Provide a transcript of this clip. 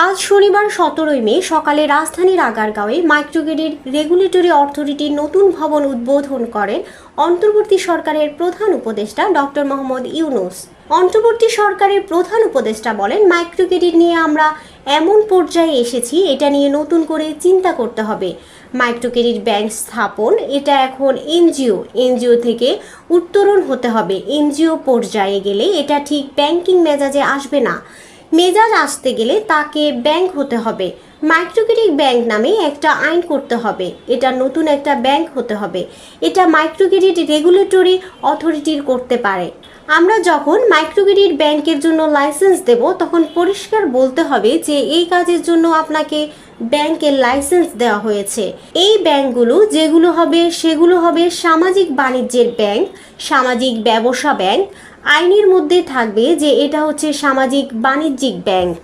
আজ শনিবার 17 মে সকালে রাজধানীর আগারগাঁওয়ে মাইক্রোক্রেডিট রেগুলেটরি অথরিটির নতুন ভবন উদ্বোধন করেন অন্তর্বর্তী সরকারের প্রধান উপদেষ্টা ডক্টর মোহাম্মদ ইউনূস। অন্তর্বর্তী সরকারের প্রধান উপদেষ্টা বলেন, মাইক্রোক্রেডিট নিয়ে আমরা এমন পর্যায়ে এসেছি, এটা নিয়ে নতুন করে চিন্তা করতে হবে। মাইক্রোক্রেডিট ব্যাংক স্থাপন, এটা এখন এনজিও থেকে উত্তরণ হতে হবে। এনজিও পর্যায়ে গেলে এটা ঠিক ব্যাংকিং মেজাজে আসবে না। মেজাজ আসতে গেলে তাকে ব্যাংক হতে হবে। মাইক্রোক্রেডিট ব্যাংক নামে একটা আইন করতে হবে। এটা নতুন একটা ব্যাংক হতে হবে। এটা মাইক্রোক্রেডিট রেগুলেটরি অথরিটির করতে পারে। আমরা যখন মাইক্রোক্রেডিট ব্যাংকের জন্য লাইসেন্স দেব, তখন পরিষ্কার বলতে হবে যে এই কাজের জন্য আপনাকে ব্যাংকের লাইসেন্স দেওয়া হয়েছে। এই ব্যাংকগুলো যেগুলো হবে সেগুলো হবে সামাজিক বাণিজ্যের ব্যাংক, সামাজিক ব্যবসা ব্যাংক। আইনের মধ্যে থাকবে যে এটা হচ্ছে সামাজিক বাণিজ্যিক ব্যাংক।